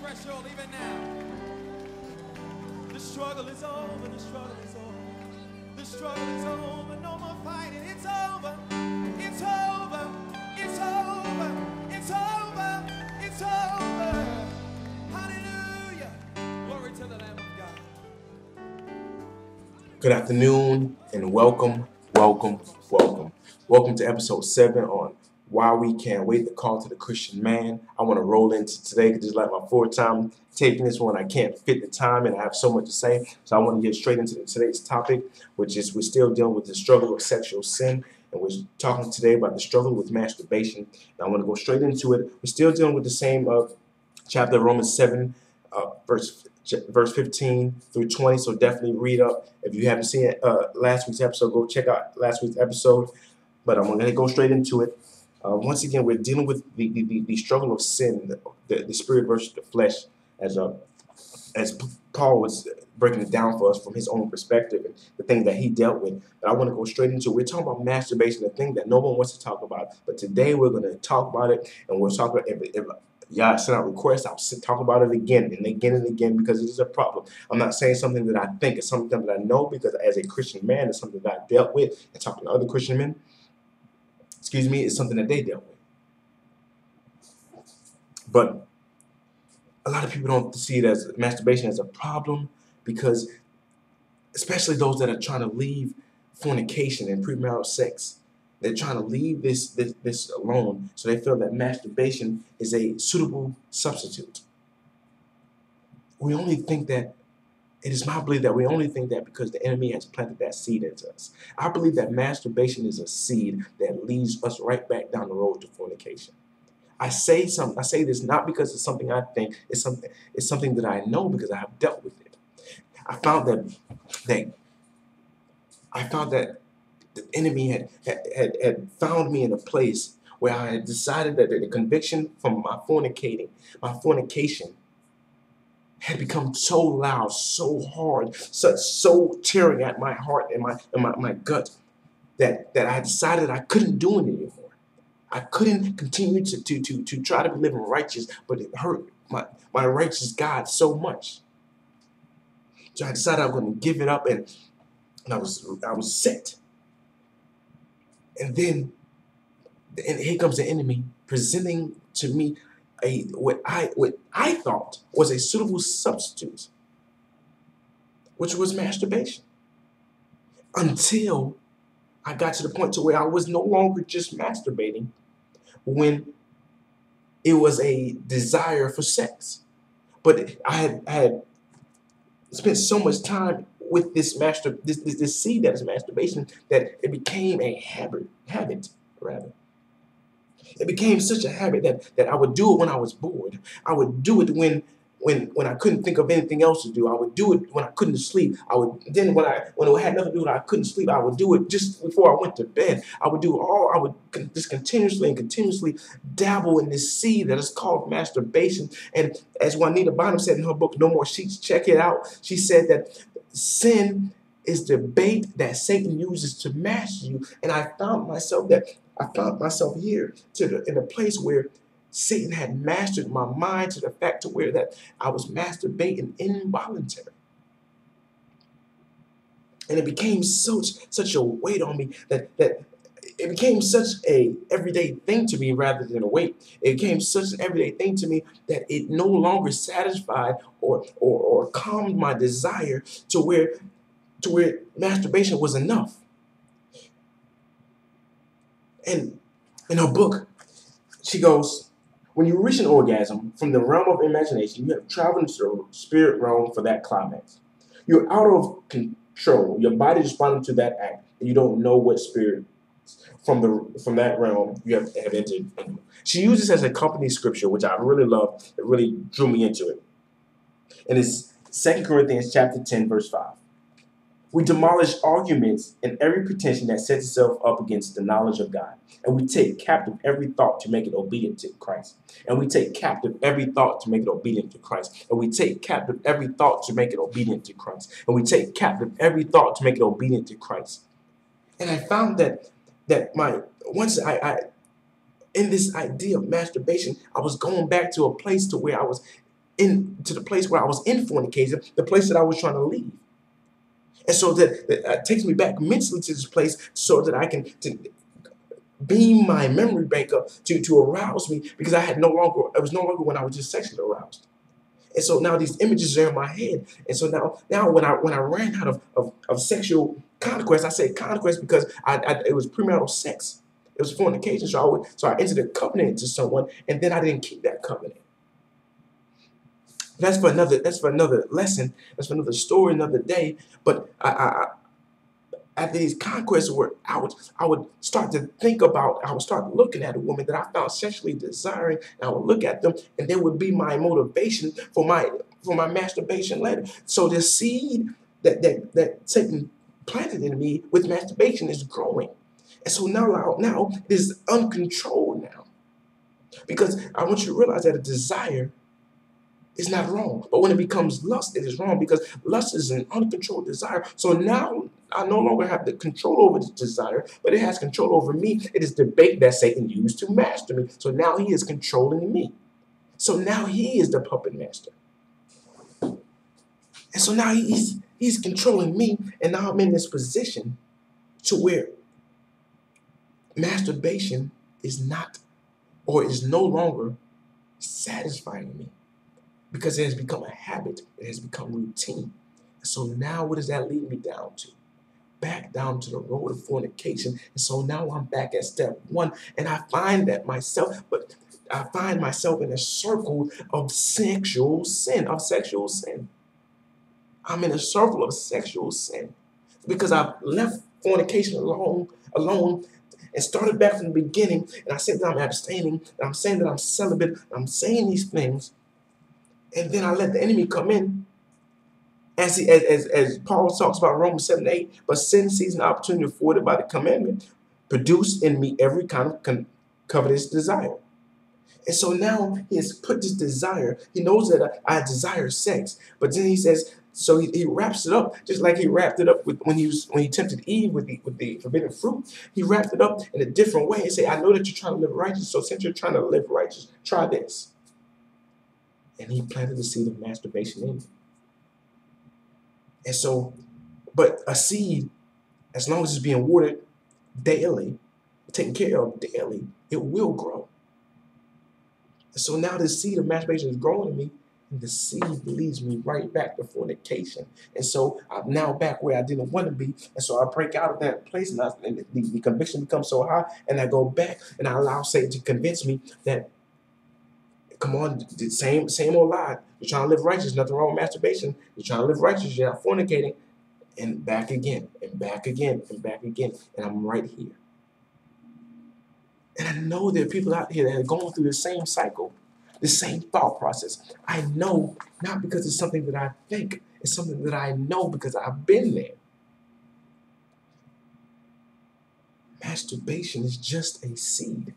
threshold even now. The struggle is over, the struggle is over. The struggle is over, no more fighting. It's over, it's over, it's over, it's over, it's over. Hallelujah. Glory to the Lamb of God. Good afternoon and welcome to episode 7 on Why We Can't Wait, the call to the Christian man. I want to roll into today because this is like my fourth time taking this one. I can't fit the time and I have so much to say. So I want to get straight into today's topic, which is we're still dealing with the struggle of sexual sin. And we're talking today about the struggle with masturbation. And I want to go straight into it. We're still dealing with the same chapter of Romans 7, verse 15 through 20. So definitely read up. If you haven't seen last week's episode, go check out last week's episode. But I'm going to go straight into it. Once again, we're dealing with the struggle of sin, the spirit versus the flesh, as Paul was breaking it down for us from his own perspective and the things that he dealt with. But I want to go straight into it. We're talking about masturbation, the thing that no one wants to talk about. But today we're going to talk about it, and we'll talk about it. If y'all send out requests, I'll talk about it again and again and again because it is a problem. I'm not saying something that I think. It's something that I know because as a Christian man, it's something that I dealt with and talking to other Christian men. It's something that they dealt with. But a lot of people don't see it as masturbation as a problem because, especially those that are trying to leave fornication and premarital sex, they're trying to leave this alone, so they feel that masturbation is a suitable substitute. We only think that, it is my belief that we only think that because the enemy has planted that seed into us. I believe that masturbation is a seed that leads us right back down the road to fornication. I say this not because it's something I think, it's something that I know because I have dealt with it. I found that the enemy had found me in a place where I had decided that the conviction from my fornication had become so loud, so hard, so tearing at my heart and my gut that I decided I couldn't do it anymore. I couldn't continue to try to be living righteous, but it hurt my righteous God so much. So I decided I was going to give it up, and I was set. And then here comes the enemy presenting to me what I thought was a suitable substitute, which was masturbation. Until I got to the point to where I was no longer just masturbating when it was a desire for sex. But I had spent so much time with this seed that is masturbation that it became a habit rather. It became such a habit that I would do it when I was bored. I would do it when I couldn't think of anything else to do. I would do it when I couldn't sleep. When it had nothing to do with I couldn't sleep, I would do it just before I went to bed. I would just continuously dabble in this seed that is called masturbation. And as Juanita Bottom said in her book, No More Sheets, check it out. She said that sin is the bait that Satan uses to master you. And I found myself here in a place where Satan had mastered my mind to the fact to where that I was masturbating involuntary. And it became such a weight on me that it became such a everyday thing to me rather than a weight. It became such an everyday thing to me that it no longer satisfied or calmed my desire to where masturbation was enough. And in her book, she goes, when you reach an orgasm from the realm of imagination, you have traveled into the spirit realm for that climax. You're out of control. Your body is responding to that act, and you don't know what spirit from that realm you have entered. She uses as a company scripture, which I really love. It really drew me into it. And it's 2 Corinthians chapter 10, verse 5. We demolish arguments and every pretension that sets itself up against the knowledge of God. And we take captive every thought to make it obedient to Christ. And we take captive every thought to make it obedient to Christ. And we take captive every thought to make it obedient to Christ. And we take captive every thought to make it obedient to Christ. And I found that in this idea of masturbation, I was going back to a place to where I was into the place where I was in fornication, the place that I was trying to leave. And so that takes me back mentally to this place so that I can beam my memory bank up to arouse me, because it was no longer when I was just sexually aroused. And so now these images are in my head. And so now when I ran out of sexual conquest, I say conquest because it was premarital sex. It was fornication. So I entered a covenant to someone, and then I didn't keep that covenant. That's for another lesson. That's for another story, another day. But after these conquests were out, I would start looking at a woman that I found sexually desiring, and I would look at them, and they would be my motivation for my masturbation later. So the seed that Satan planted in me with masturbation is growing. And so now it is uncontrolled now. Because I want you to realize that a desire is not wrong. But when it becomes lust, it is wrong, because lust is an uncontrolled desire. So now I no longer have the control over the desire, but it has control over me. It is the bait that Satan used to master me. So now he is controlling me. So now he is the puppet master. And so now he's controlling me, and now I'm in this position to where masturbation is not, or is no longer satisfying me, because it has become a habit. It has become routine. So now what does that lead me down to? Back down to the road of fornication. And so now I'm back at step one, and I find myself in a circle of sexual sin, I'm in a circle of sexual sin because I've left fornication alone and started back from the beginning. And I said that I'm abstaining, and I'm saying that I'm celibate, I'm saying these things. And then I let the enemy come in, as Paul talks about Romans 7:8. But sin sees an opportunity afforded by the commandment, produced in me every kind of covetous desire. And so now he has put this desire. He knows that I desire sex, but then he says, so he wraps it up just like he wrapped it up with when he tempted Eve with the forbidden fruit. He wrapped it up in a different way and say, I know that you're trying to live righteous, so since you're trying to live righteous, try this. And he planted the seed of masturbation in me. And so, but a seed, as long as it's being watered daily, taken care of daily, it will grow. And so now the seed of masturbation is growing in me, and the seed leads me right back to fornication. And so I'm now back where I didn't want to be. And so I break out of that place, and the conviction becomes so high, and I go back and I allow Satan to convince me that, come on, the same old lie. You're trying to live righteous, nothing wrong with masturbation. You're trying to live righteous, you're not fornicating. And back again, and back again, and back again. And I'm right here. And I know there are people out here that are going through the same cycle, the same thought process. I know, not because it's something that I think, it's something that I know because I've been there. Masturbation is just a seed.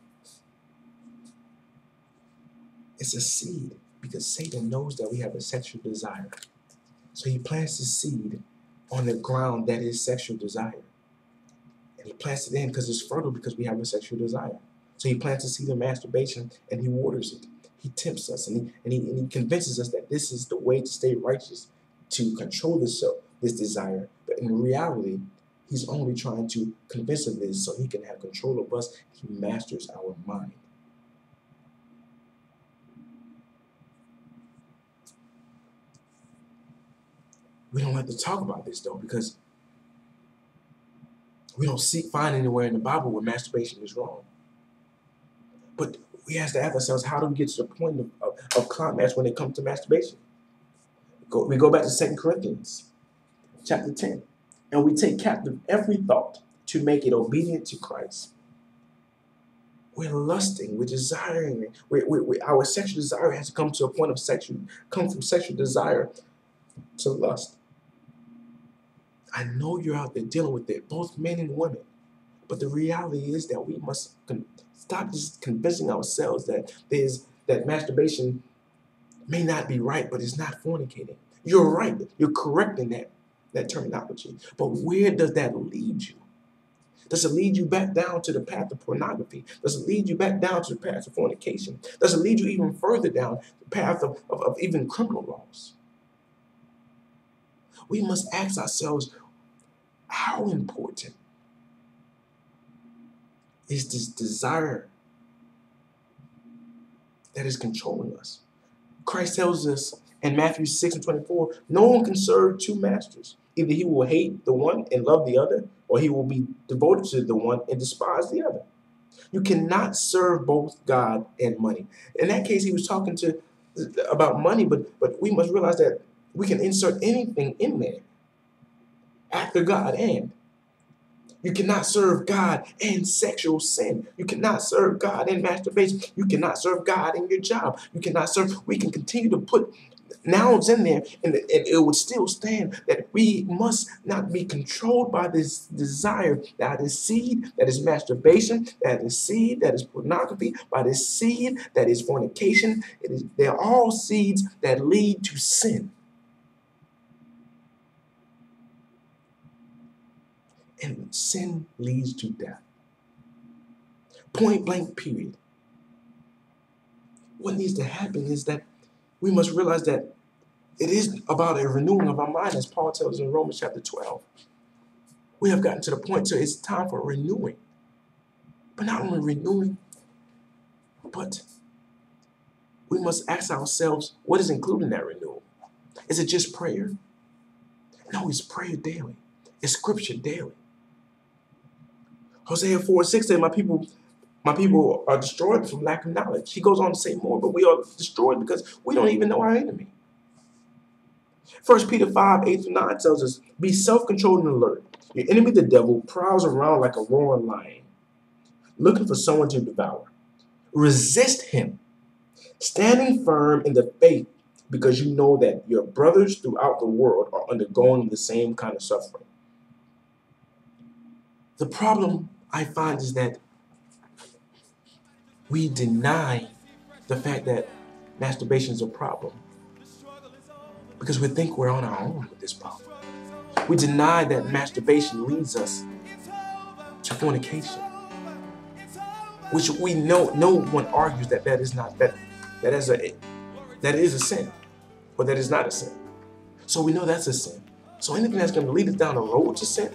It's a seed because Satan knows that we have a sexual desire. So he plants the seed on the ground that is sexual desire. And he plants it in because it's fertile, because we have a sexual desire. So he plants the seed of masturbation and he waters it. He tempts us and he convinces us that this is the way to stay righteous, to control this desire. But in reality, he's only trying to convince us of this so he can have control of us. He masters our mind. We don't have to talk about this though, because we don't find anywhere in the Bible where masturbation is wrong. But we have to ask ourselves, how do we get to the point of climax when it comes to masturbation? We go back to 2 Corinthians chapter 10. And we take captive every thought to make it obedient to Christ. We're lusting, we're desiring. Our sexual desire has to come to a point of come from sexual desire to lust. I know you're out there dealing with it, both men and women. But the reality is that we must stop just convincing ourselves that masturbation may not be right, but it's not fornicating. You're right. You're correct in that terminology. But where does that lead you? Does it lead you back down to the path of pornography? Does it lead you back down to the path of fornication? Does it lead you even further down the path of even criminal laws? We must ask ourselves, how important is this desire that is controlling us? Christ tells us in Matthew 6:24, no one can serve two masters. Either he will hate the one and love the other, or he will be devoted to the one and despise the other. You cannot serve both God and money. In that case, he was talking about money, but we must realize that we can insert anything in there after God and. You cannot serve God and sexual sin. You cannot serve God and masturbation. You cannot serve God in your job. You cannot serve. We can continue to put nouns in there, and it would still stand that we must not be controlled by this desire, that is seed, that is masturbation, that is seed, that is pornography, by this seed, that is fornication. They're all seeds that lead to sin. And sin leads to death. Point blank, period. What needs to happen is that we must realize that it is about a renewing of our mind, as Paul tells us in Romans chapter 12. We have gotten to the point where it's time for renewing. But not only renewing, but we must ask ourselves, what is included in that renewal? Is it just prayer? No, it's prayer daily. It's scripture daily. Hosea 4:6 says, my people are destroyed from lack of knowledge. He goes on to say more, but we are destroyed because we don't even know our enemy. 1 Peter 5:8-9 tells us, be self-controlled and alert. Your enemy, the devil, prowls around like a roaring lion, looking for someone to devour. Resist him, standing firm in the faith, because you know that your brothers throughout the world are undergoing the same kind of suffering. The problem I find is that we deny the fact that masturbation is a problem because we think we're on our own with this problem. We deny that masturbation leads us to fornication, which we know no one argues that that is a sin, or that is not a sin. So we know that's a sin. So anything that's going to lead us down the road to sin,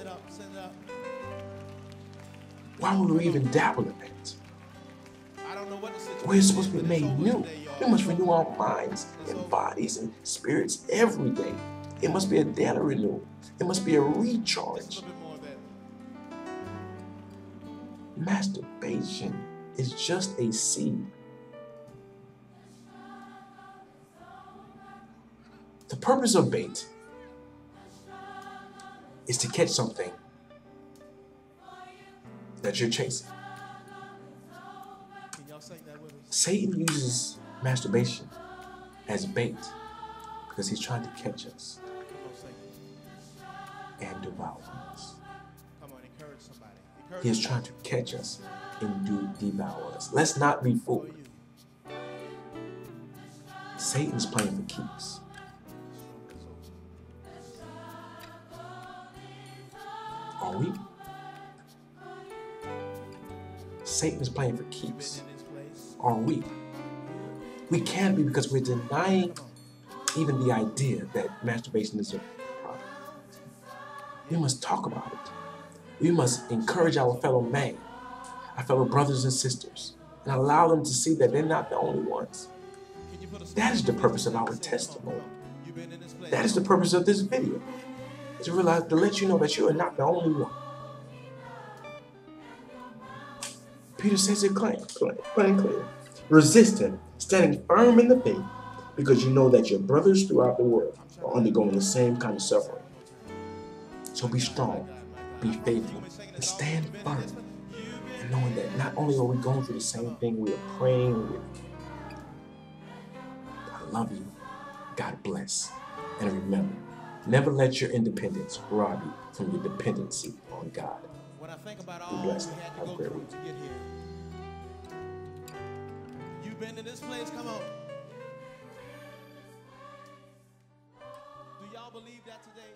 why would we even dabble in that? We're supposed to be made new. We must renew our minds and bodies and spirits every day. It must be a daily renewal. It must be a recharge. Masturbation is just a seed. The purpose of bait is to catch something that you're chasing. Satan uses masturbation as bait because he's trying to catch us and devour us. He is trying to catch us and devour us. Let's not be fooled. Satan's playing for keeps. Are we? Satan is playing for keeps. Are we? We can't be, because we're denying even the idea that masturbation is a problem. We must talk about it. We must encourage our fellow man, our fellow brothers and sisters, and allow them to see that they're not the only ones. That is the purpose of our testimony. That is the purpose of this video, is to realize, to let you know that you are not the only one. Peter says it plain and clear. Resist him, standing firm in the faith, because you know that your brothers throughout the world are undergoing the same kind of suffering. So be strong, be faithful, and stand firm, and knowing that not only are we going through the same thing, we are praying with you. I love you. God bless. And remember, never let your independence rob you from your dependency on God. Be blessed. Have a great week. You've been to this place, come on. Do y'all believe that today?